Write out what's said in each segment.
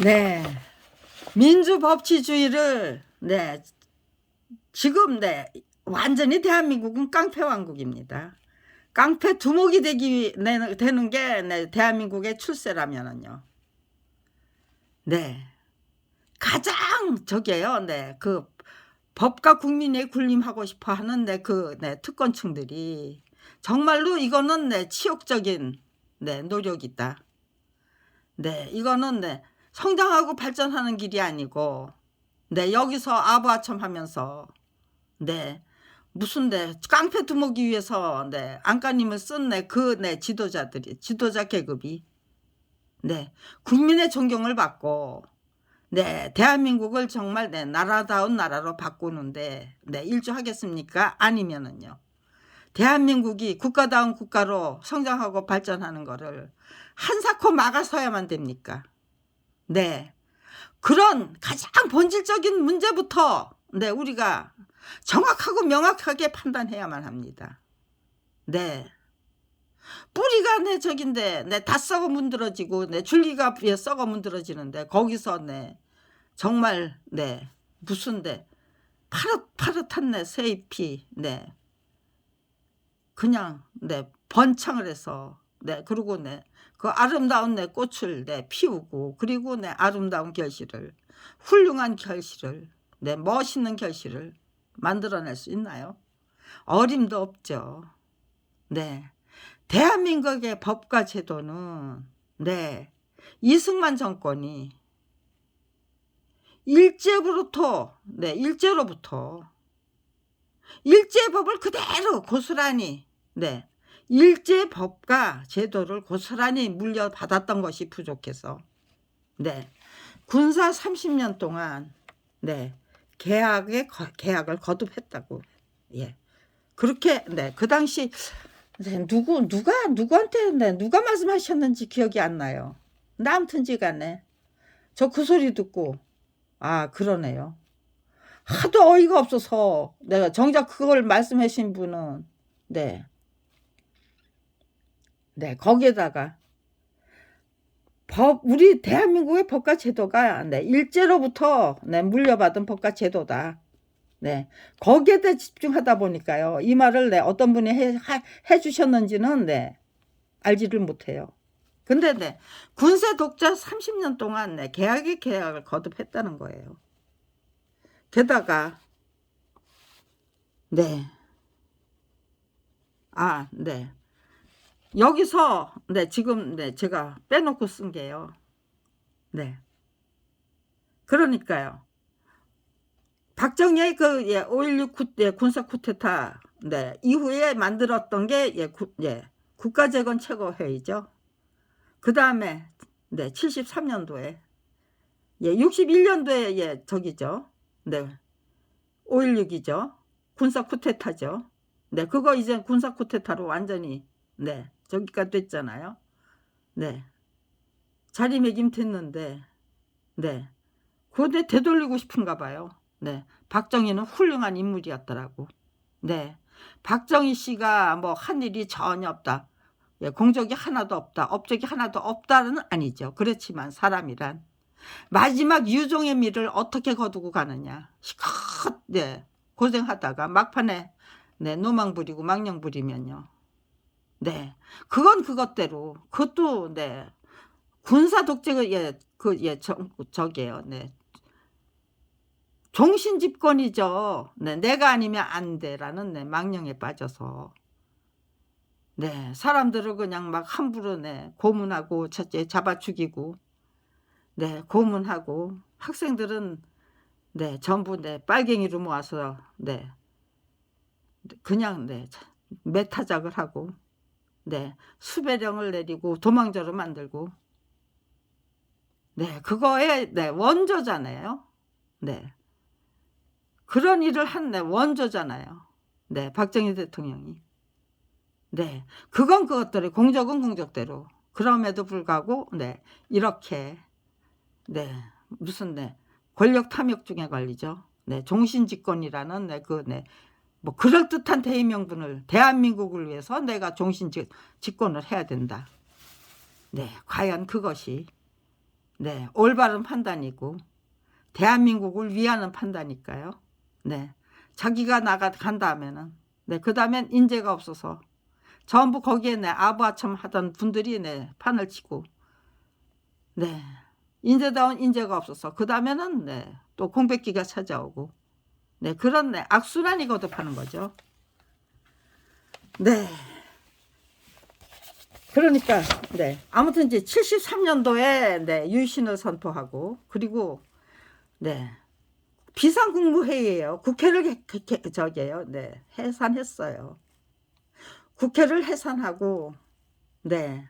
네, 민주법치주의를 지금 완전히 대한민국은 깡패왕국입니다. 깡패 두목이 되는 게 대한민국의 출세라면은요. 가장 저게요. 그 법과 국민의 군림하고 싶어하는 특권층들이 정말로 이거는 치욕적인 노력이다. 이거는 성장하고 발전하는 길이 아니고 여기서 아부아첨하면서 무슨 깡패 두목이 위해서 안간힘을 쓴 지도자들이 지도자 계급이 국민의 존경을 받고 대한민국을 정말 나라다운 나라로 바꾸는데 일조하겠습니까? 아니면은요. 대한민국이 국가다운 국가로 성장하고 발전하는 거를 한사코 막아서야만 됩니까? 그런 가장 본질적인 문제부터 우리가 정확하고 명확하게 판단해야만 합니다. 뿌리가 저긴데 다 썩어 문드러지고 줄기가 썩어 문드러지는데 거기서 정말 무슨 파릇파릇한 새잎이 그냥 번창을 해서 그리고 그 아름다운 꽃을 피우고 그리고 아름다운 결실을 훌륭한 결실을 멋있는 결실을 만들어낼 수 있나요? 어림도 없죠. 대한민국의 법과 제도는 이승만 정권이 일제로부터 일제법을 그대로 고스란히 일제법과 제도를 고스란히 물려받았던 것이 부족해서 군사 30년 동안 계약을 거듭했다고. 그렇게 그 당시 누구한테 누가 말씀하셨는지 기억이 안 나요. 아무튼지간에 저 그 소리 듣고 아 그러네요. 하도 어이가 없어서 내가 정작 그걸 말씀하신 분은 거기에다가 우리 대한민국의 법과 제도가 일제로부터 물려받은 법과 제도다. 거기에 대해 집중하다 보니까요. 이 말을 어떤 분이 해주셨는지는 알지를 못해요. 근데 군세 독자 30년 동안 계약을 거듭했다는 거예요. 게다가 여기서 지금 제가 빼놓고 쓴 게요. 그러니까요. 박정희의 그 5.16 군사 쿠데타 이후에 만들었던 게 국가재건 최고회의죠. 그 다음에 73년도에 61년도에 저기죠. 5.16이죠. 군사 쿠데타죠. 그거 이제 군사 쿠데타로 완전히 저기가 됐잖아요. 자리매김됐는데 그거 되돌리고 싶은가 봐요. 박정희는 훌륭한 인물이었더라고. 박정희 씨가 뭐 한 일이 전혀 없다. 공적이 하나도 없다. 업적이 하나도 없다는 아니죠. 그렇지만 사람이란 마지막 유종의 미를 어떻게 거두고 가느냐. 시컷 고생하다가 막판에 노망 부리고 망령 부리면요. 그건 그것대로 그것도 군사 독재가 저게요. 종신 집권이죠. 내가 아니면 안 돼라는 망령에 빠져서 사람들을 그냥 막 함부로 고문하고 잡아 죽이고 고문하고 학생들은 전부 빨갱이로 모아서 그냥 매타작을 하고 수배령을 내리고 도망자로 만들고 그거의 원조잖아요. 그런 일을 한 원조잖아요. 박정희 대통령이. 그건 그것대로 공적은 공적대로. 그럼에도 불구하고 이렇게 무슨 권력 탐욕 중에 걸리죠. 종신집권이라는 뭐 그럴듯한 대의명분을 대한민국을 위해서 내가 종신집권을 해야 된다. 과연 그것이 네, 올바른 판단이고 대한민국을 위하는 판단이니까요. 네, 자기가 간다면은 네, 그 다음엔 인재가 없어서 전부 거기에 네, 아부아첨 하던 분들이 네, 판을 치고 네, 인재다운 인재가 없어서 그 다음에는 네, 또 공백기가 찾아오고 네, 그런 네, 악순환이 거듭하는 거죠. 네. 그러니까 네, 아무튼 이제 73년도에 네, 유신을 선포하고 그리고 네, 비상국무회의예요. 국회를 저기요, 네, 해산했어요. 국회를 해산하고 네,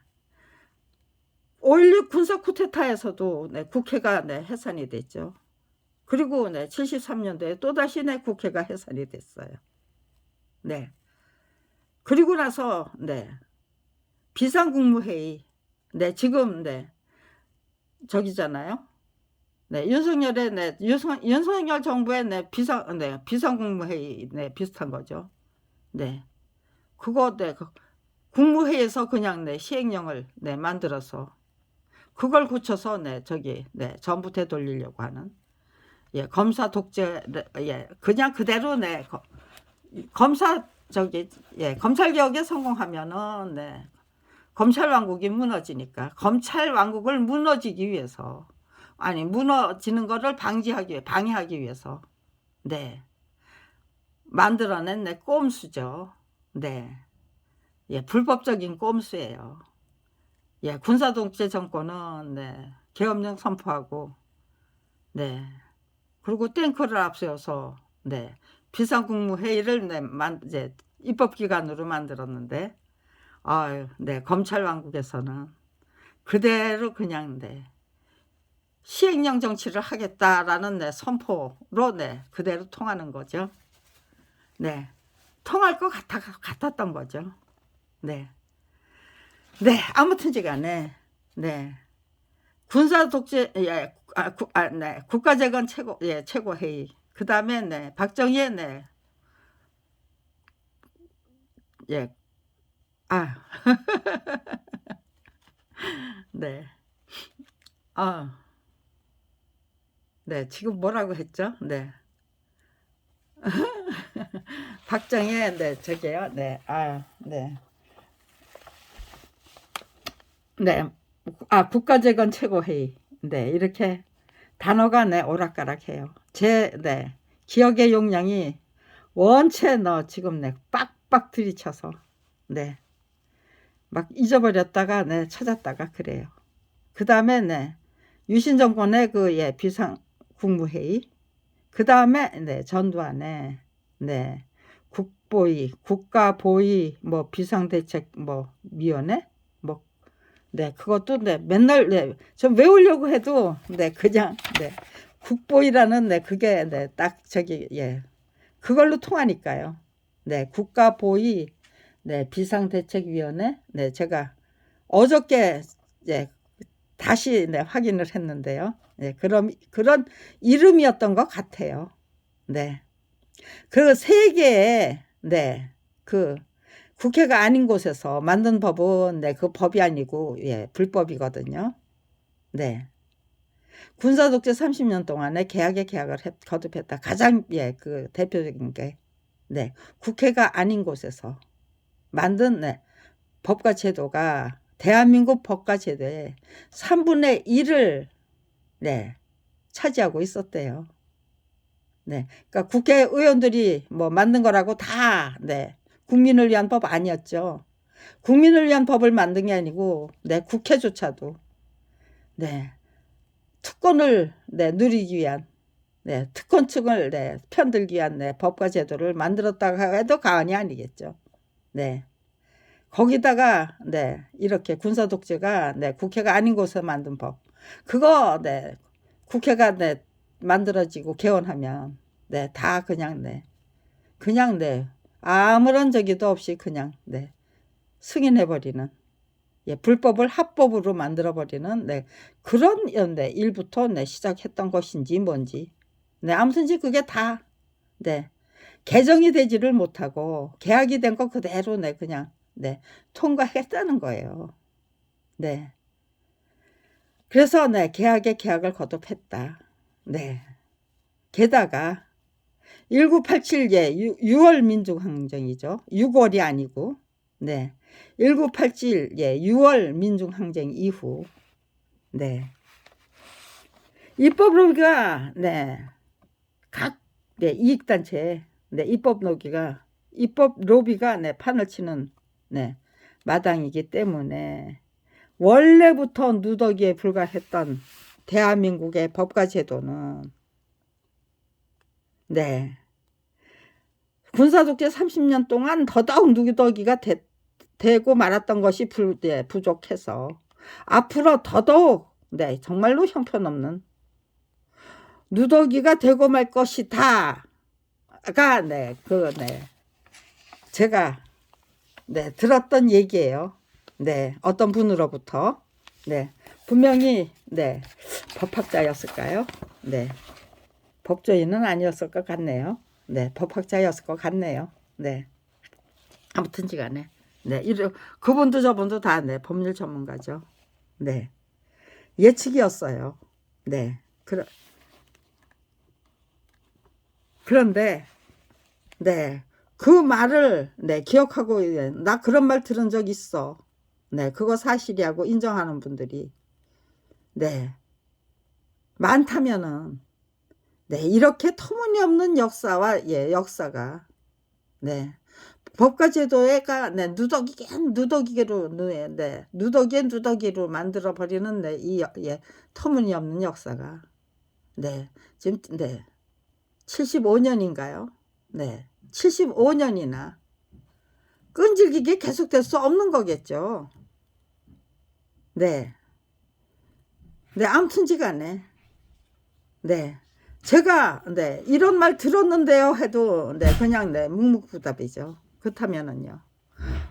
5.16 군사 쿠데타에서도 네, 국회가 네, 해산이 됐죠. 그리고 네, 73년도에 또다시 네, 국회가 해산이 됐어요. 네. 그리고 나서 네, 비상국무회의 네, 지금 네, 저기잖아요. 네, 윤석열의 네, 윤석열 정부의 네, 비상국무회의 네, 비슷한 거죠. 네. 그거 네, 국무회의에서 그냥 네, 시행령을 네, 만들어서 그걸 고쳐서 네, 저기 네, 전부 되돌리려고 하는 예, 검사 독재 예, 그냥 그대로 네, 검사 저기 예, 검찰 개혁에 성공하면은 네, 검찰 왕국이 무너지니까 검찰 왕국을 무너지기 위해서 아니 무너지는 거를 방해하기 위해서 네, 만들어낸 네, 꼼수죠. 네, 예, 불법적인 꼼수예요. 예, 군사독재 정권은 네, 계엄령 선포하고 네, 그리고 탱크를 앞세워서 네, 비상국무회의를 네, 이제 입법기관으로 만들었는데 아유, 네, 검찰 왕국에서는 그대로 그냥 네, 시행령 정치를 하겠다라는 네, 선포로 네, 그대로 통하는 거죠. 네, 통할 것 같았던 거죠. 네, 네, 아무튼지간에 네, 군사 독재 예, 네, 국가재건 최고회의 그 다음에 네, 박정희의 네, 예, 아, 네, 아, 네, 지금 뭐라고 했죠? 네, 박정희의 네, 저게요, 네, 네, 네, 국가재건 최고회의, 네, 이렇게 단어가 네, 오락가락해요. 네, 기억의 용량이 원체 지금 네, 빡빡 들이쳐서 네, 막 잊어버렸다가 네, 찾았다가 그래요. 그 다음에 네, 유신 정권의 그 예, 비상 국무회의, 그 다음에 네, 전두환의 네, 국가보위 뭐 비상대책 뭐 위원회 뭐 네, 그것도 네, 맨날 네, 좀 외우려고 해도 네, 그냥 네, 국보이라는 네, 그게 네, 딱 저기 예, 그걸로 통하니까요. 네, 국가보위 네, 비상대책위원회 네, 제가 어저께 예, 다시 네, 확인을 했는데요. 네, 그런 이름이었던 것 같아요. 네. 그 세 개의 네, 그 국회가 아닌 곳에서 만든 법은 네, 그 법이 아니고 예, 불법이거든요. 네. 군사 독재 30년 동안에 계약을 거듭했다. 가장 예, 그 대표적인 게 네, 국회가 아닌 곳에서 만든 네, 법과 제도가 대한민국 법과 제도의 3분의 1을 네, 차지하고 있었대요. 네. 그러니까 국회의원들이 뭐 만든 거라고 다 네. 국민을 위한 법 아니었죠. 국민을 위한 법을 만든 게 아니고 네, 국회조차도 네. 특권을 네, 누리기 위한 네, 특권층을 네, 편들기 위한 네, 법과 제도를 만들었다고 해도 과언이 아니겠죠. 네. 거기다가 네, 이렇게 군사 독재가 네, 국회가 아닌 곳에 만든 법. 그거 네, 국회가 네, 만들어지고 개헌하면 네, 다 그냥 네, 그냥 네, 아무런 저기도 없이 그냥 네, 승인해버리는 예, 불법을 합법으로 만들어버리는 네, 그런 네, 일부터 네, 시작했던 것인지 뭔지 네, 아무튼 그게 다 네, 개정이 되지를 못하고 계약이 된 거 그대로 네, 그냥 네, 통과했다는 거예요. 네. 그래서 네, 계약에 계약을 거듭했다. 네. 게다가 1987 6월 민중항쟁이죠. 6월이 아니고 네. 1987 6월 민중항쟁 이후 네. 입법 로비가 각 이익단체 입법 로비가 판을 치는 마당이기 때문에 원래부터 누더기에 불과했던 대한민국의 법과 제도는 군사독재 30년 동안 더더욱 누더기가 되고 말았던 것이 부족해서 앞으로 더더욱 정말로 형편없는 누더기가 되고 말 것이다가 제가 들었던 얘기예요. 어떤 분으로부터 분명히 법학자였을까요? 법조인은 아니었을 것 같네요. 법학자였을 것 같네요. 아무튼지간에 그분도 저분도 다 법률 전문가죠. 예측이었어요. 그런데 그 말을 기억하고 나 그런 말 들은 적 있어. 그거 사실이라고 인정하는 분들이 많다면은 이렇게 터무니없는 역사와 역사가 법과 제도가 누더기로 만들어 버리는 이 터무니없는 역사가 지금 75년인가요? 75년이나 끈질기게 계속될 수 없는 거겠죠. 아무튼지간에 제가 이런 말 들었는데요 해도 그냥 묵묵부답이죠. 그렇다면은요.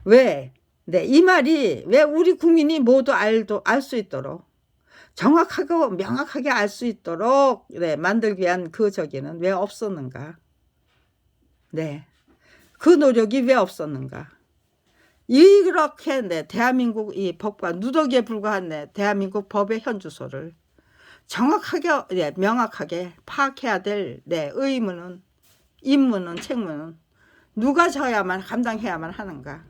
왜 이 말이 왜 우리 국민이 모두 알 수 있도록 정확하고 명확하게 알 수 있도록 만들기 위한 그 저기는 왜 없었는가? 그 노력이 왜 없었는가? 이렇게 대한민국 이 법과 누더기에 불과한 대한민국 법의 현주소를 정확하게 명확하게 파악해야 될 의무는 임무는 책무는 누가 져야만 감당해야만 하는가?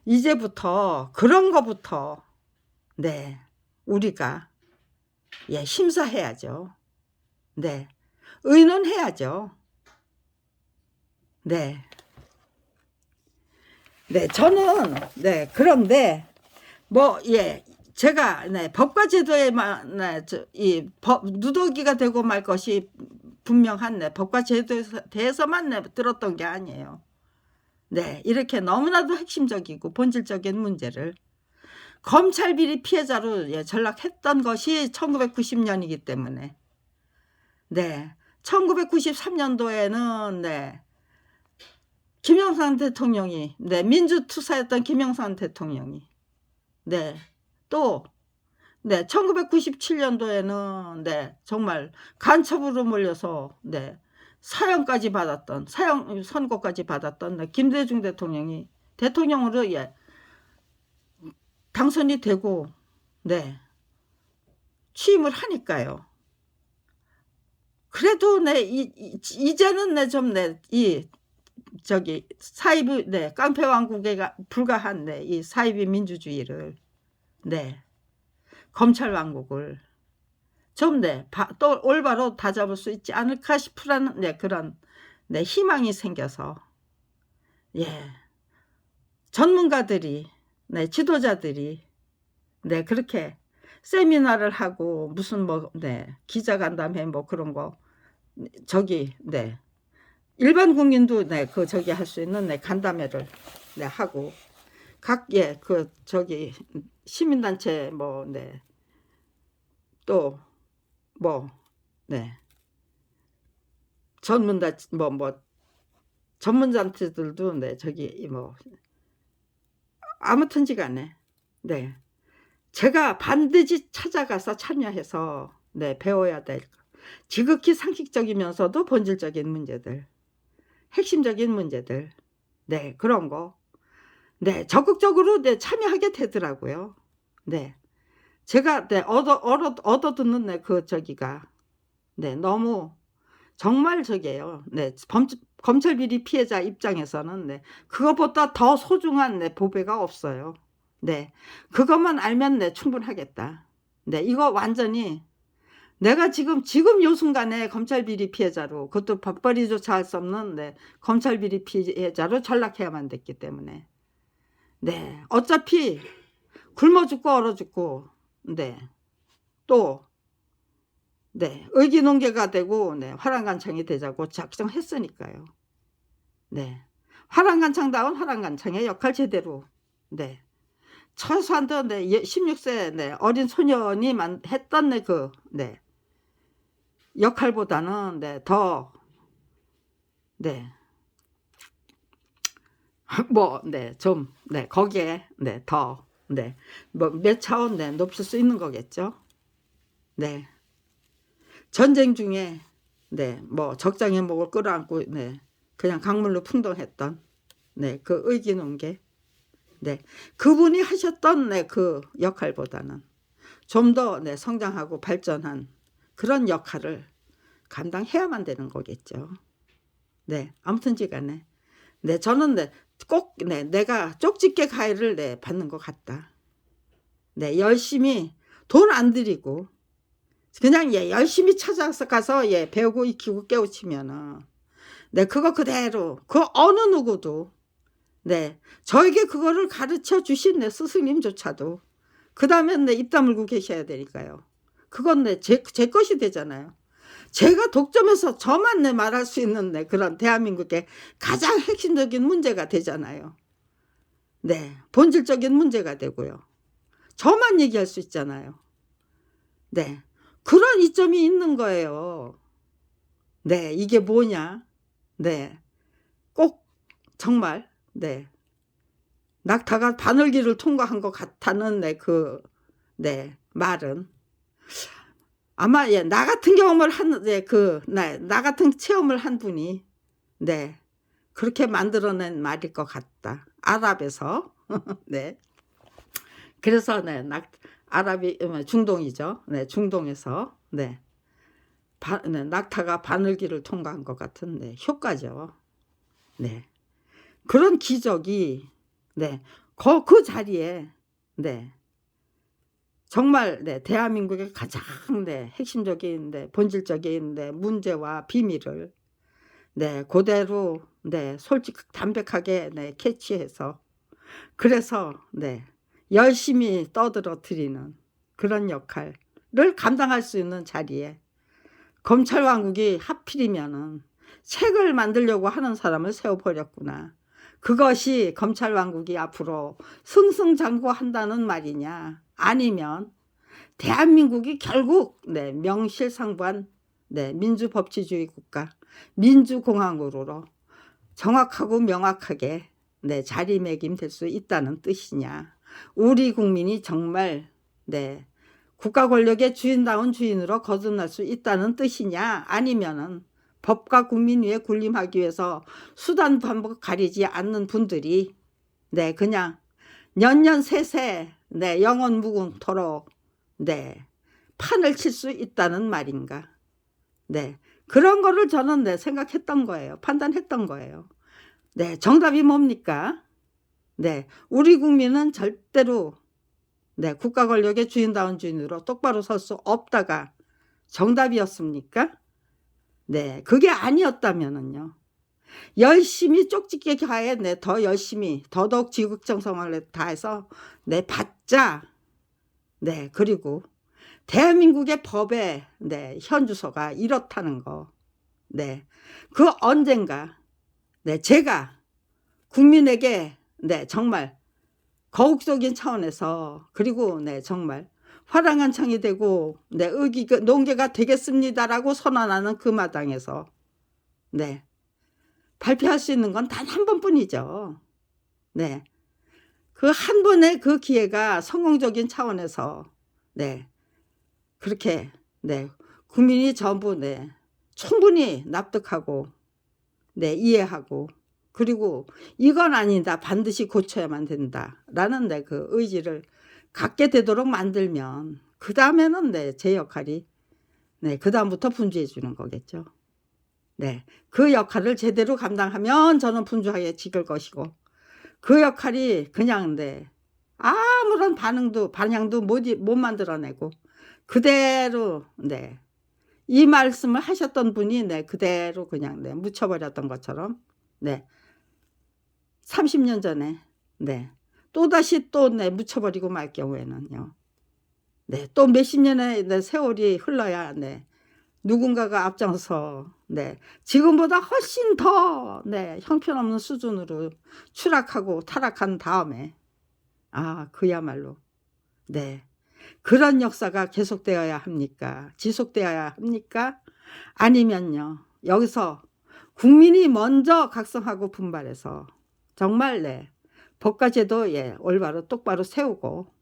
이제부터 그런 거부터 우리가 심사해야죠. 의논해야죠. 저는 그런데 제가 법과 제도에만 이 누더기가 되고 말 것이 분명한 법과 제도에 대해서만 들었던 게 아니에요. 이렇게 너무나도 핵심적이고 본질적인 문제를 검찰 비리 피해자로 전락했던 것이 1990년이기 때문에 1993년도에는 김영삼 대통령이 민주투사였던 김영삼 대통령이 또 1997년도에는 정말 간첩으로 몰려서 사형까지 받았던 사형 선고까지 받았던 김대중 대통령이 대통령으로 당선이 되고 취임을 하니까요. 그래도 이제는 좀 저기 사이비 깡패 왕국에 불과한 이 사이비 민주주의를 검찰 왕국을 좀 또 올바로 다잡을 수 있지 않을까 싶으라는 그런 희망이 생겨서 전문가들이 지도자들이 그렇게 세미나를 하고 무슨 기자간담회 그런 거 저기 일반 국민도 그 저기 할 수 있는 간담회를 하고 각 그 저기 시민단체 또 전문단체들도 저기 아무튼지간에 제가 반드시 찾아가서 참여해서 배워야 될 지극히 상식적이면서도 본질적인 문제들 핵심적인 문제들 그런 거 적극적으로 참여하게 되더라고요. 제가 네, 얻어 듣는 네, 그 저기가 네, 너무 정말 저게요. 네, 검찰 비리 피해자 입장에서는 네, 그것보다 더 소중한 네, 보배가 없어요. 네, 그것만 알면 네, 충분하겠다. 네, 이거 완전히 내가 지금 요 순간에 검찰 비리 피해자로, 그것도 밥벌이조차 할 수 없는 네, 검찰 비리 피해자로 전락해야만 됐기 때문에 네, 어차피 굶어 죽고 얼어 죽고 네, 또 네, 의기농개가 되고 네, 화랑간창이 되자고 작정했으니까요. 네, 화랑간창다운 화랑간창의 역할 제대로 네, 최소한도 네, 16세 네, 어린 소년이 했던 네, 그 네, 역할보다는 네, 더 네, 뭐 네, 좀 네, 거기에 네, 더 네, 뭐 몇 차원 네, 높일 수 있는 거겠죠. 네, 전쟁 중에 네, 뭐 적장의 목을 끌어안고 네, 그냥 강물로 풍덩했던 네, 그 의기농개 네, 그분이 하셨던 네, 그 역할보다는 좀 더 네, 성장하고 발전한 그런 역할을 감당해야만 되는 거겠죠. 네, 아무튼지간에 네, 저는 네, 꼭 네, 내가 쪽집게 가해를 네, 받는 것 같다. 네, 열심히 돈 안 들이고 그냥 예, 열심히 찾아서 가서 예, 배우고 익히고 깨우치면은 네, 그거 그대로 그 어느 누구도 네, 저에게 그거를 가르쳐 주신 내 스승님조차도 그 다음에 내 입 다물고 계셔야 되니까요. 그건 제 것이 되잖아요. 제가 독점해서 저만 내 말할 수 있는 네, 그런 대한민국의 가장 핵심적인 문제가 되잖아요. 네, 본질적인 문제가 되고요. 저만 얘기할 수 있잖아요. 네, 그런 이점이 있는 거예요. 네, 이게 뭐냐? 네, 꼭 정말 네, 낙타가 바늘길을 통과한 것 같다는 네, 네, 말은 아마 예, 나 같은 경험을 한 예, 나 같은 체험을 한 분이 네, 그렇게 만들어낸 말일 것 같다. 아랍에서 네, 그래서 네, 아랍이 중동이죠. 네, 중동에서 네, 네, 낙타가 바늘길을 통과한 것 같은 네, 효과죠. 네, 그런 기적이 네, 그 자리에 네, 정말 네, 대한민국의 가장 네, 핵심적인 네, 본질적인 네, 문제와 비밀을 네, 그대로 네, 솔직 담백하게 네, 캐치해서 그래서 네, 열심히 떠들어 드리는 그런 역할을 감당할 수 있는 자리에 검찰왕국이 하필이면은 책을 만들려고 하는 사람을 세워버렸구나. 그것이 검찰왕국이 앞으로 승승장구한다는 말이냐, 아니면 대한민국이 결국 네, 명실상부한 네, 민주법치주의 국가, 민주공화국으로 정확하고 명확하게 네, 자리매김될 수 있다는 뜻이냐. 우리 국민이 정말 네, 국가 권력의 주인다운 주인으로 거듭날 수 있다는 뜻이냐, 아니면은 법과 국민 위에 군림하기 위해서 수단 방법 가리지 않는 분들이 네, 그냥 년년세세 네, 영원 무궁토록 네, 판을 칠 수 있다는 말인가. 네, 그런 거를 저는 네, 생각했던 거예요. 판단했던 거예요. 네, 정답이 뭡니까? 네, 우리 국민은 절대로 네, 국가 권력의 주인다운 주인으로 똑바로 설 수 없다가 정답이었습니까? 네, 그게 아니었다면은요. 열심히 쪽집게 가해 네, 더 열심히 더더욱 지극정성을 다해서 네, 받자. 네, 그리고 대한민국의 법의 네, 현주소가 이렇다는 거. 네, 그 언젠가 네, 제가 국민에게 네, 정말 거국적인 차원에서 그리고 네, 정말 화랑한 창이 되고 네, 농계가 되겠습니다라고 선언하는 그 마당에서 네, 발표할 수 있는 건 단 한 번뿐이죠. 네, 그 한 번의 그 기회가 성공적인 차원에서 네, 그렇게 네, 국민이 전부 네, 충분히 납득하고 네, 이해하고 그리고 이건 아니다, 반드시 고쳐야만 된다라는 네, 그 의지를 갖게 되도록 만들면 그 다음에는 네, 제 역할이 네, 그 다음부터 분주해 주는 거겠죠. 네, 그 역할을 제대로 감당하면 저는 분주하게 지킬 것이고, 그 역할이 그냥 네, 아무런 반향도 못 만들어내고 그대로 네, 이 말씀을 하셨던 분이 네, 그대로 그냥 네, 묻혀버렸던 것처럼 네, 30년 전에 네, 또다시 또 네, 묻혀버리고 말 경우에는요. 네, 또 몇십 년의 네, 세월이 흘러야 네, 누군가가 앞장서 네, 지금보다 훨씬 더 네, 형편없는 수준으로 추락하고 타락한 다음에 그야말로 네, 그런 역사가 계속되어야 합니까? 지속되어야 합니까? 아니면요, 여기서 국민이 먼저 각성하고 분발해서 정말 네, 법과 제도 예, 올바로 똑바로 세우고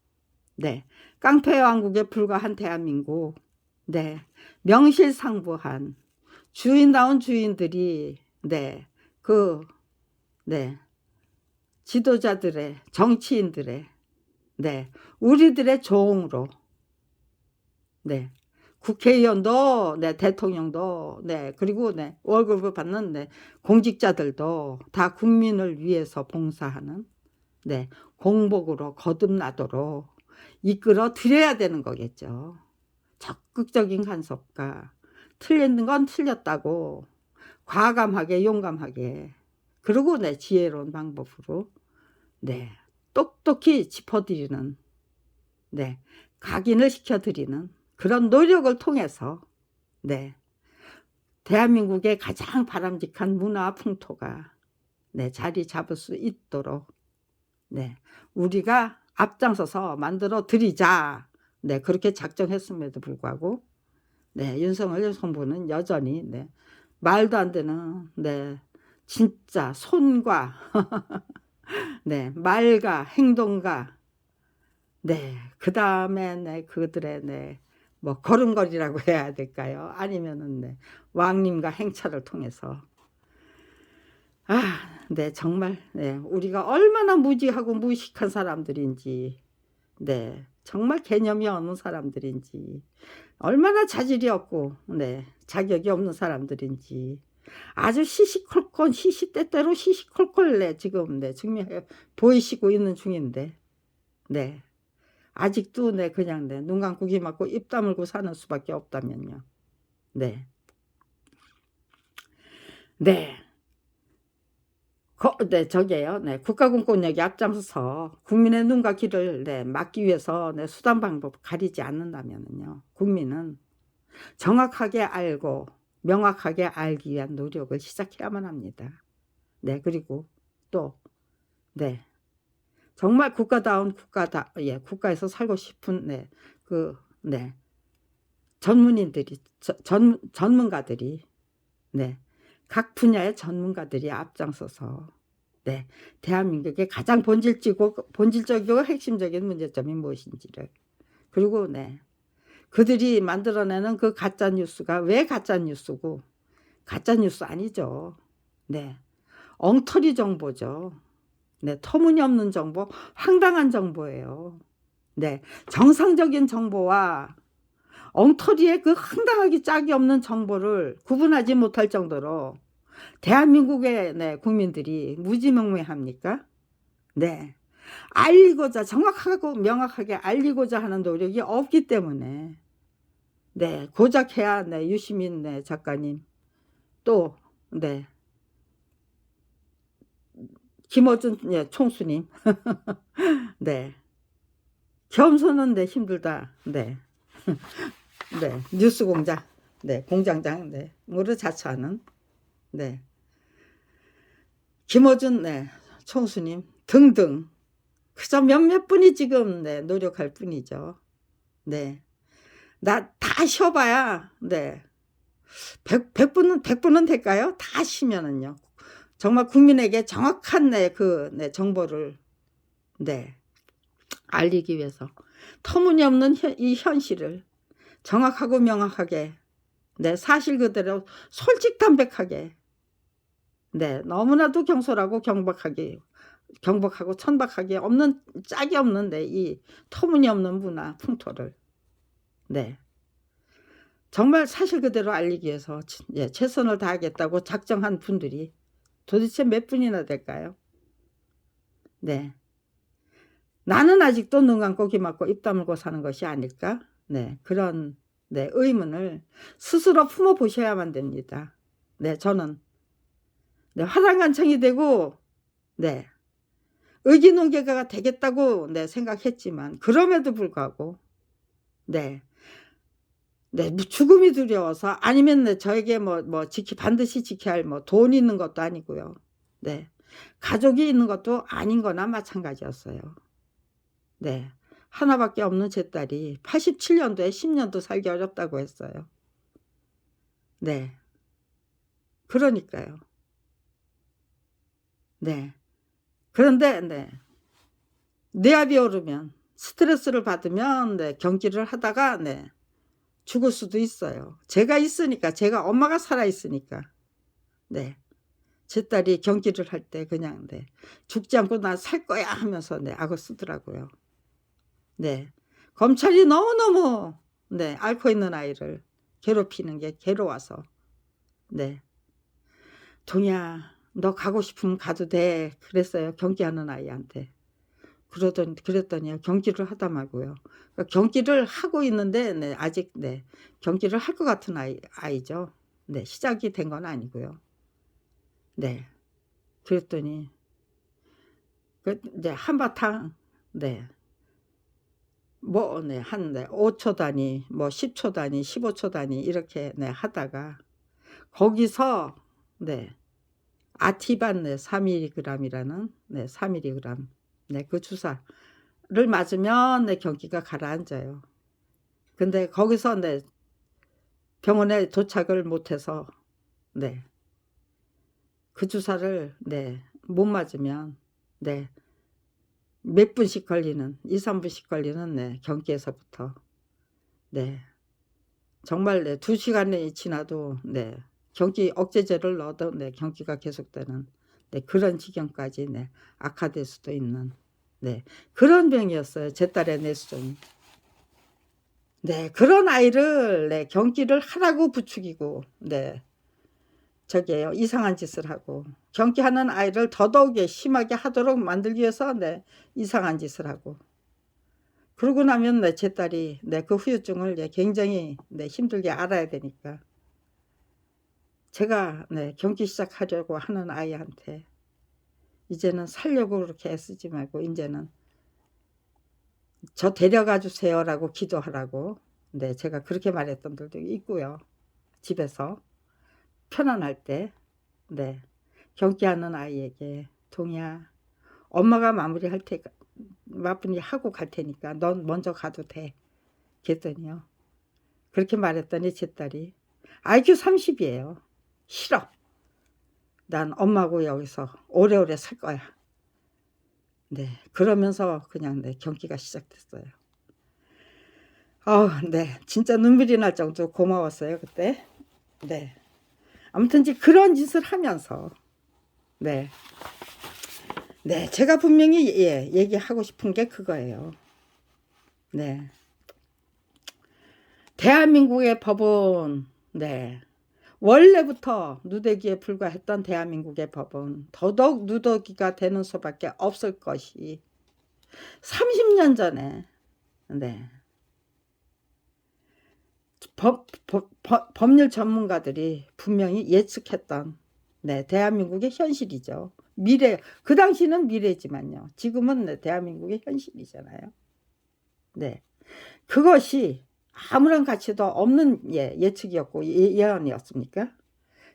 네, 깡패왕국에 불과한 대한민국 네, 명실상부한 주인다운 주인들이 네, 네, 지도자들의 정치인들의 네, 우리들의 종으로 네, 국회의원도 네, 대통령도 네, 그리고 네, 월급을 받는 네, 공직자들도 다 국민을 위해서 봉사하는 네, 공복으로 거듭나도록 이끌어 드려야 되는 거겠죠. 적극적인 간섭과 틀린 건 틀렸다고 과감하게 용감하게 그리고 네, 지혜로운 방법으로 네, 똑똑히 짚어드리는 네, 각인을 시켜드리는 그런 노력을 통해서 네, 대한민국의 가장 바람직한 문화 풍토가 네, 자리 잡을 수 있도록 네, 우리가 앞장서서 만들어 드리자 네, 그렇게 작정했음에도 불구하고 네, 윤석열 정부는 여전히 네, 말도 안 되는 네, 진짜 손과 네, 말과 행동과 네, 그 다음에 네, 그들의 네, 뭐 걸음걸이라고 해야 될까요? 아니면은 네, 왕림과 행차를 통해서 네, 정말 네, 우리가 얼마나 무지하고 무식한 사람들인지 네, 정말 개념이 없는 사람들인지 얼마나 자질이 없고 네, 자격이 없는 사람들인지 아주 시시때때로 시시콜콜 네, 지금 네, 증명해 보이시고 있는 중인데 네, 아직도 네, 그냥 네, 눈 감고 귀 막고 입 다물고 사는 수밖에 없다면요. 네, 네. 네, 저게요. 네, 국가공권력이 앞장서서 국민의 눈과 귀를 네, 막기 위해서 네, 수단 방법 가리지 않는다면요. 국민은 정확하게 알고 명확하게 알기 위한 노력을 시작해야만 합니다. 네, 그리고 또 네, 정말 국가다운 국가에서 살고 싶은 네, 네, 전문인들이 전문가들이 네, 각 분야의 전문가들이 앞장서서 네, 대한민국의 가장 본질적이고 핵심적인 문제점이 무엇인지를 그리고 네, 그들이 만들어내는 그 가짜 뉴스가 왜 가짜 뉴스고 가짜 뉴스 아니죠. 네, 엉터리 정보죠. 네, 터무니없는 정보, 황당한 정보예요. 네, 정상적인 정보와 엉터리의 그 황당하기 짝이 없는 정보를 구분하지 못할 정도로 대한민국의 네, 국민들이 무지몽매합니까? 네, 알리고자 정확하고 명확하게 알리고자 하는 노력이 없기 때문에 네, 고작 해야 네, 유시민 네, 작가님 또 네, 김어준 네, 총수님 네, 겸손은 네, 힘들다. 네. 네, 뉴스공장, 네, 공장장, 네, 무를 자처하는, 네, 김어준, 네, 총수님 등등, 그저 몇몇 분이 지금, 네, 노력할 뿐이죠. 네, 나 다 쉬어봐야, 네, 100분은 될까요? 다 쉬면은요. 정말 국민에게 정확한, 네, 네, 정보를, 네, 알리기 위해서 터무니없는 이 현실을 정확하고 명확하게 네, 사실 그대로 솔직담백하게 네, 너무나도 경솔하고 경박하게 경박하고 천박하게 없는, 짝이 없는데 이 터무니없는 문화 풍토를 네 정말 사실 그대로 알리기 위해서 최선을 다하겠다고 작정한 분들이 도대체 몇 분이나 될까요? 네, 나는 아직도 눈 감고 귀 막고 입 다물고 사는 것이 아닐까? 네, 그런 의문을 스스로 품어 보셔야만 됩니다. 네, 저는 화단간청이 되고 의기농개가 되겠다고 생각했지만 그럼에도 불구하고 죽음이 두려워서 아니면 저에게 반드시 지켜야 할 돈이 있는 것도 아니고요. 가족이 있는 것도 아닌 거나 마찬가지였어요. 하나밖에 없는 제 딸이 87년도에 10년도 살기 어렵다고 했어요. 그러니까요. 그런데 뇌압이 오르면 스트레스를 받으면 경기를 하다가 죽을 수도 있어요. 제가 있으니까, 제가 엄마가 살아 있으니까 제 딸이 경기를 할 때 그냥 죽지 않고 나 살 거야 하면서 악을 쓰더라고요. 검찰이 너무너무 앓고 있는 아이를 괴롭히는 게 괴로워서 동이야 너 가고 싶으면 가도 돼 그랬어요. 경기하는 아이한테. 그랬더니 경기를 하다 말고요. 그러니까 경기를 하고 있는데 아직 경기를 할 것 같은 아이죠. 시작이 된 건 아니고요. 그랬더니 한바탕 한 5초 단위 10초 단위 15초 단위 이렇게 하다가 거기서 아티반 3mg이라는 3mg 그 주사를 맞으면 경기가 가라앉아요. 근데 거기서 병원에 도착을 못해서 그 주사를 못 맞으면 몇 분씩 걸리는 2, 3분씩 걸리는 경기에서부터 정말 2시간이 지나도 경기 억제제를 넣어도 경기가 계속되는 그런 지경까지 악화될 수도 있는 그런 병이었어요. 제 딸의 뇌수종이. 그런 아이를 경기를 하라고 부추기고 저게요 이상한 짓을 하고 경기하는 아이를 더더욱 심하게 하도록 만들기 위해서 이상한 짓을 하고 그러고 나면 제 딸이 그 후유증을 굉장히 힘들게 알아야 되니까 제가 경기 시작하려고 하는 아이한테 이제는 살려고 그렇게 애쓰지 말고 이제는 저 데려가 주세요 라고 기도하라고 제가 그렇게 말했던 들도 있고요. 집에서 편안할 때 경기하는 아이에게 동이야 엄마가 마무리할 테니까 마무리 하고 갈 테니까 넌 먼저 가도 돼 그랬더니요 그렇게 말했더니 제 딸이 IQ 30이에요 싫어 난 엄마하고 여기서 오래오래 살 거야 그러면서 그냥 경기가 시작됐어요. 진짜 눈물이 날 정도로 고마웠어요 그때. 아무튼 이제 그런 짓을 하면서 제가 분명히 얘기하고 싶은 게 그거예요. 대한민국의 법은 원래부터 누더기에 불과했던 대한민국의 법은 더더욱 누더기가 되는 수밖에 없을 것이 30년 전에 법률 전문가들이 분명히 예측했던 대한민국의 현실이죠. 미래, 그 당시는 미래지만요. 지금은 대한민국의 현실이잖아요. 그것이 아무런 가치도 없는 예측이었고 예언이었습니까?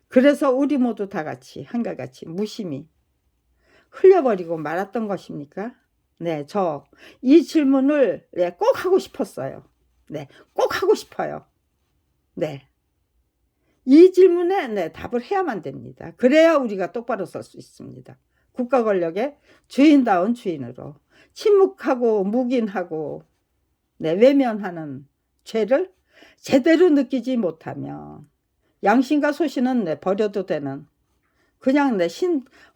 그래서 우리 모두 다 같이 한결같이 무심히 흘려버리고 말았던 것입니까? 저 이 질문을 꼭 하고 싶었어요. 꼭 하고 싶어요. 이 질문에 답을 해야만 됩니다. 그래야 우리가 똑바로 설 수 있습니다. 국가 권력의 주인다운 주인으로 침묵하고 묵인하고 외면하는 죄를 제대로 느끼지 못하면 양심과 소신은 버려도 되는 그냥 내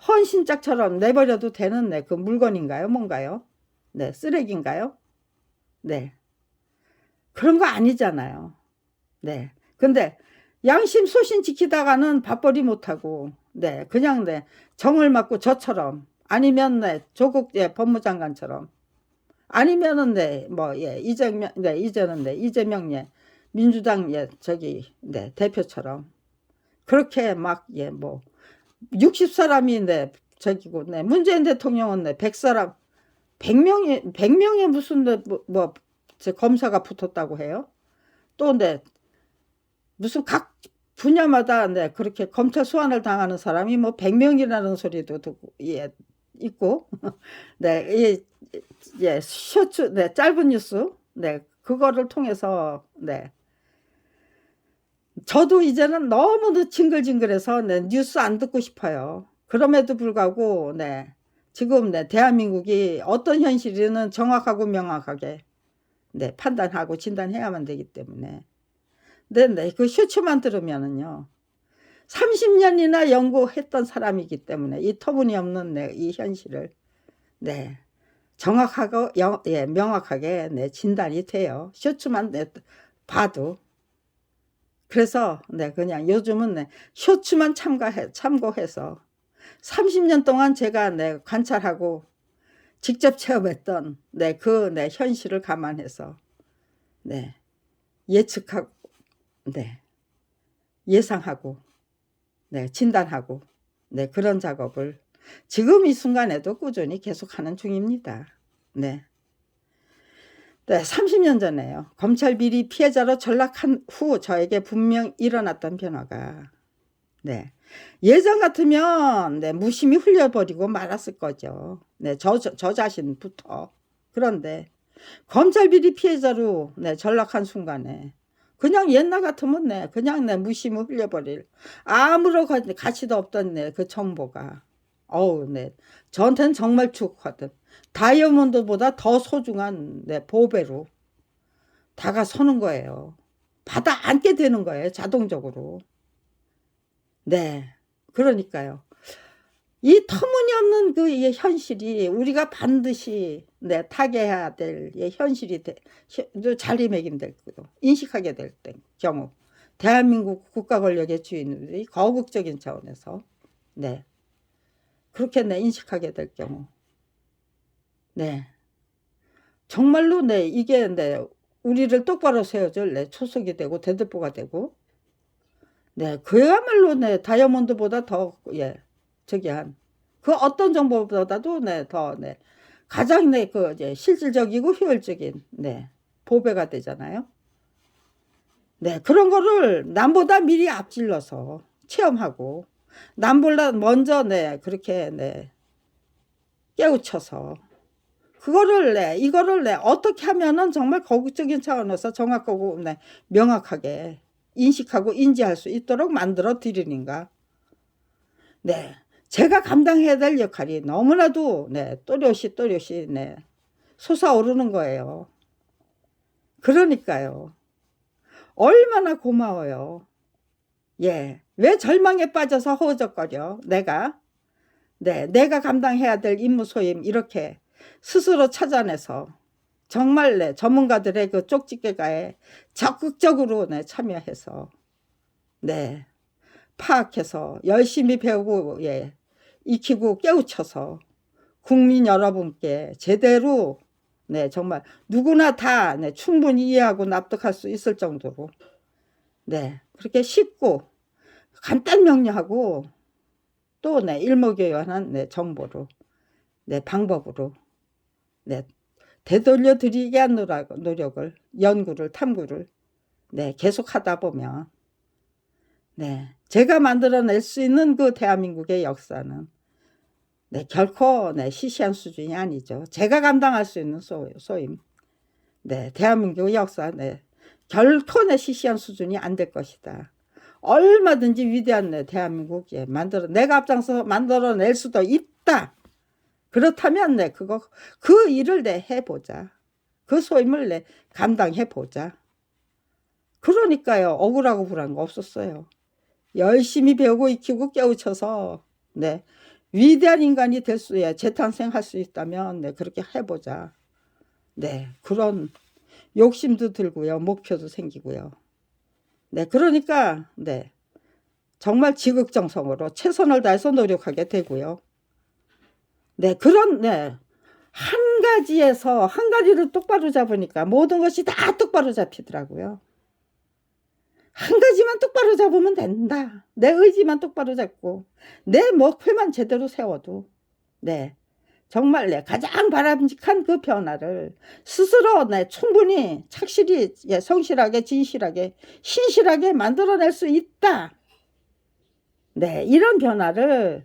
헌신짝처럼 내버려도 되는 그 물건인가요? 뭔가요? 네, 쓰레기인가요? 네. 그런 거 아니잖아요. 네. 근데 양심 소신 지키다가는 밥벌이 못하고, 네. 그냥 정을 맞고 저처럼, 아니면 조국 법무장관처럼, 아니면은 이재명 민주당 대표처럼 그렇게 막 60사람이 저기고 문재인 대통령은 100사람 100명에 무슨 검사가 붙었다고 해요. 또 무슨 각 분야마다 그렇게 검찰 소환을 당하는 사람이 100명이라는 소리도 듣고 있고 쇼츠 짧은 뉴스 그거를 통해서 저도 이제는 너무 징글징글해서 뉴스 안 듣고 싶어요. 그럼에도 불구하고 지금 대한민국이 어떤 현실이는 정확하고 명확하게 판단하고 진단해야만 되기 때문에 그 쇼츠만 들으면은요 30년이나 연구했던 사람이기 때문에 이 터무니없는 이 현실을 정확하고 명확하게 진단이 돼요. 쇼츠만 봐도. 그래서 그냥 요즘은 쇼츠만 참고해서 30년 동안 제가 관찰하고 직접 체험했던 그 현실을 감안해서 예측하고 예상하고 진단하고 그런 작업을 지금 이 순간에도 꾸준히 계속하는 중입니다. 30년 전에요. 검찰 비리 피해자로 전락한 후 저에게 분명 일어났던 변화가 예전 같으면 무심히 흘려버리고 말았을 거죠. 저 자신부터. 그런데 검찰 비리 피해자로 전락한 순간에 그냥 옛날 같으면 그냥 무심히 흘려버릴 아무런 가치도 없던 그 정보가 저한테는 정말 축하든 다이아몬드보다 더 소중한 보배로 다가서는 거예요. 받아 안게 되는 거예요. 자동적으로. 그러니까요. 이 터무니없는 그 현실이 우리가 반드시 타개해야 될 현실이 자리매김될 거고 인식하게 될 경우 대한민국 국가 권력의 주인들이 거국적인 차원에서 그렇게 인식하게 될 경우 정말로 이게 우리를 똑바로 세워줄 초석이 되고 대들보가 되고 그야말로 다이아몬드보다 더 그 어떤 정보보다도 더 가장 그 실질적이고 효율적인 보배가 되잖아요. 그런 거를 남보다 미리 앞질러서 체험하고 남보다 먼저 그렇게 깨우쳐서 그거를 이거를 어떻게 하면은 정말 거국적인 차원에서 정확하고 명확하게 인식하고 인지할 수 있도록 만들어 드리는가. 제가 감당해야 될 역할이 너무나도 또렷이 솟아오르는 거예요. 그러니까요. 얼마나 고마워요. 왜 절망에 빠져서 허우적거려 내가 감당해야 될 임무 소임 이렇게 스스로 찾아내서 정말 전문가들의 그 쪽집게가에 적극적으로 참여해서 파악해서 열심히 배우고 익히고 깨우쳐서 국민 여러분께 제대로 정말 누구나 다 충분히 이해하고 납득할 수 있을 정도로 그렇게 쉽고 간단 명료하고 또 일목요연한 정보로 방법으로 되돌려 드리게 한 노력을 연구를 탐구를 계속 하다 보면 제가 만들어낼 수 있는 그 대한민국의 역사는 결코 시시한 수준이 아니죠. 제가 감당할 수 있는 소임 대한민국의 역사 결코 시시한 수준이 안 될 것이다. 얼마든지 위대한 대한민국 내가 앞장서 만들어낼 수도 있다. 그렇다면 그 일을 해보자. 그 소임을 감당해보자. 그러니까요. 억울하고 불안한 거 없었어요. 열심히 배우고 익히고 깨우쳐서 네, 위대한 인간이 될 수에 재탄생할 수 있다면 네, 그렇게 해보자. 네, 그런 욕심도 들고요. 목표도 생기고요. 네, 그러니까 네, 정말 지극정성으로 최선을 다해서 노력하게 되고요. 네, 그런 네, 한 가지에서 한 가지를 똑바로 잡으니까 모든 것이 다 똑바로 잡히더라고요. 한 가지만 똑바로 잡으면 된다. 내 의지만 똑바로 잡고 내 목표만 제대로 세워도 네, 정말 네, 가장 바람직한 그 변화를 스스로 네, 충분히 착실히 예, 성실하게 진실하게 신실하게 만들어낼 수 있다. 네, 이런 변화가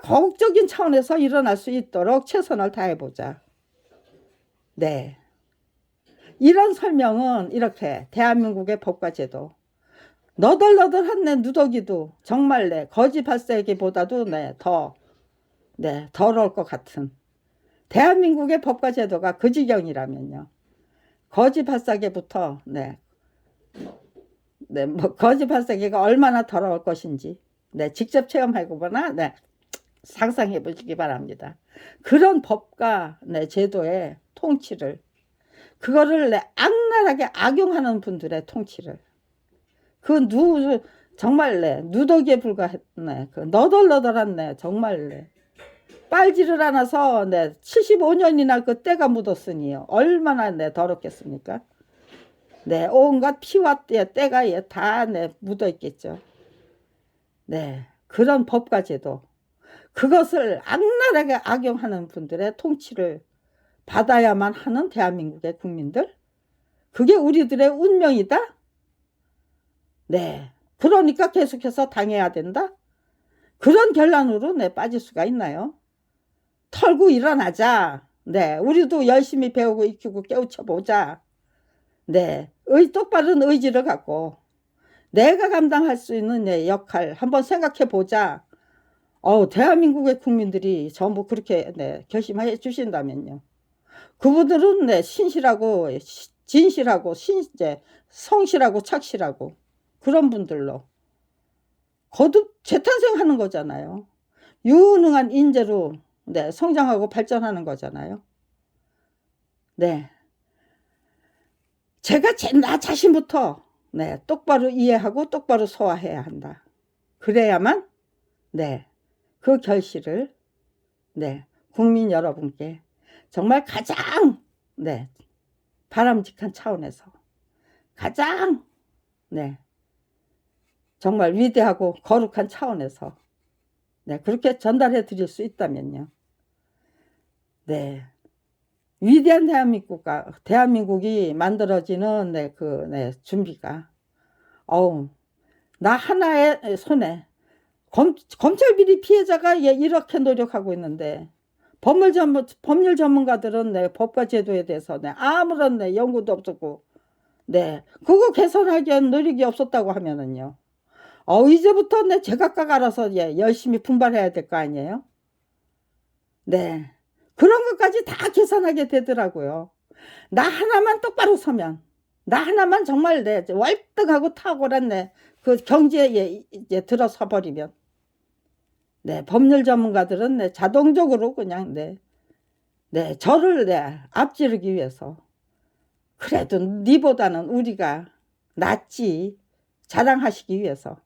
거국적인 차원에서 일어날 수 있도록 최선을 다해보자. 네, 이런 설명은 이렇게 대한민국의 법과 제도 너덜너덜한 내 누더기도 정말 내 거지 발사기보다도 네, 더러울 것 같은 대한민국의 법과 제도가 그 지경이라면요. 거지 발사기부터 뭐 거지 발사기가 얼마나 더러울 것인지 직접 체험해보거나 상상해 보시기 바랍니다. 그런 법과 제도의 통치를 그거를 악랄하게 악용하는 분들의 통치를 정말 누더기에 불과했네. 그 너덜너덜한 정말 빨지를 않아서 75년이나 그 때가 묻었으니요. 얼마나 더럽겠습니까? 온갖 피와 때가 다 묻어 있겠죠. 그런 법과 제도 그것을 악랄하게 악용하는 분들의 통치를 받아야만 하는 대한민국의 국민들 그게 우리들의 운명이다. 그러니까 계속해서 당해야 된다. 그런 결론으로 빠질 수가 있나요? 털고 일어나자. 우리도 열심히 배우고 익히고 깨우쳐보자. 똑바른 의지를 갖고 내가 감당할 수 있는 역할 한번 생각해보자. 대한민국의 국민들이 전부 그렇게 결심해 주신다면요. 그분들은 신실하고 진실하고 성실하고 착실하고 그런 분들로 거듭 재탄생하는 거잖아요. 유능한 인재로 성장하고 발전하는 거잖아요. 제가 나 자신부터 똑바로 이해하고 똑바로 소화해야 한다. 그래야만 그 결실을 국민 여러분께 정말 가장 바람직한 차원에서 가장 정말 위대하고 거룩한 차원에서 그렇게 전달해 드릴 수 있다면요. 위대한 대한민국이 만들어지는 준비가 나 하나의 손에 검찰 비리 피해자가 이렇게 노력하고 있는데 법률 전문가들은 법과 제도에 대해서 아무런 연구도 없었고 그거 개선하기엔 노력이 없었다고 하면은요. 이제부터 제각각 알아서 열심히 분발해야 될 거 아니에요? 그런 것까지 다 계산하게 되더라고요. 나 하나만 똑바로 서면 나 하나만 정말 월등하고 탁월한 그 경지에 들어서 버리면 법률 전문가들은 자동적으로 그냥 저를 앞지르기 위해서 그래도 니보다는 우리가 낫지 자랑하시기 위해서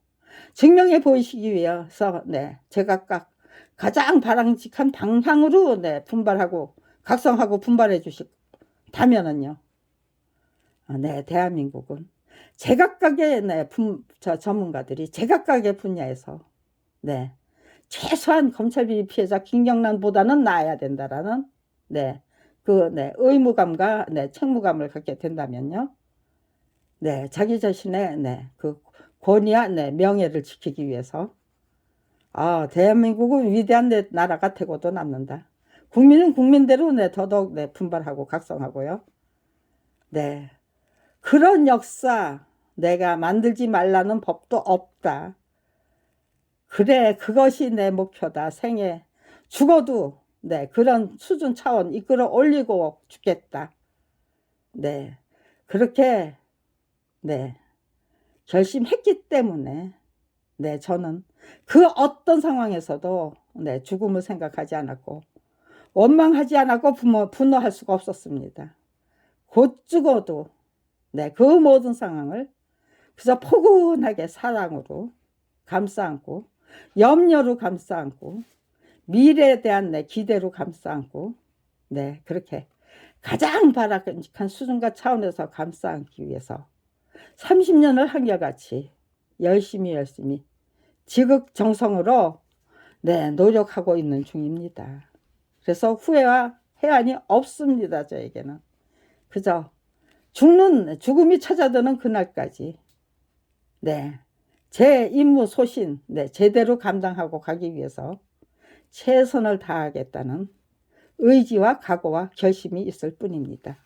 증명해 보이시기 위해서 제각각 가장 바람직한 방향으로 분발하고 각성하고 분발해 주시다면은요. 대한민국은 제각각의 전문가들이 제각각의 분야에서 최소한 검찰비리 피해자 김경란보다는 나아야 된다라는 의무감과 책무감을 갖게 된다면요. 자기 자신의 그 권위와 명예를 지키기 위해서 대한민국은 위대한 나라가 되고도 남는다. 국민은 국민대로 더더욱 분발하고 각성하고요. 그런 역사 내가 만들지 말라는 법도 없다. 그래 그것이 내 목표다. 생애 죽어도 그런 수준 차원 이끌어 올리고 죽겠다. 그렇게 결심했기 때문에 네, 저는 그 어떤 상황에서도 네, 죽음을 생각하지 않았고 원망하지 않았고 분노할 수가 없었습니다. 곧 죽어도 네, 그 모든 상황을 그저 포근하게 사랑으로 감싸안고 염려로 감싸안고 미래에 대한 내 기대로 감싸안고 네, 그렇게 가장 바람직한 수준과 차원에서 감싸안기 위해서 30년을 한결같이 열심히 지극정성으로 네, 노력하고 있는 중입니다. 그래서 후회와 해안이 없습니다. 저에게는 그저 죽음이 찾아드는 그날까지 네, 제 임무 소신 네, 제대로 감당하고 가기 위해서 최선을 다하겠다는 의지와 각오와 결심이 있을 뿐입니다.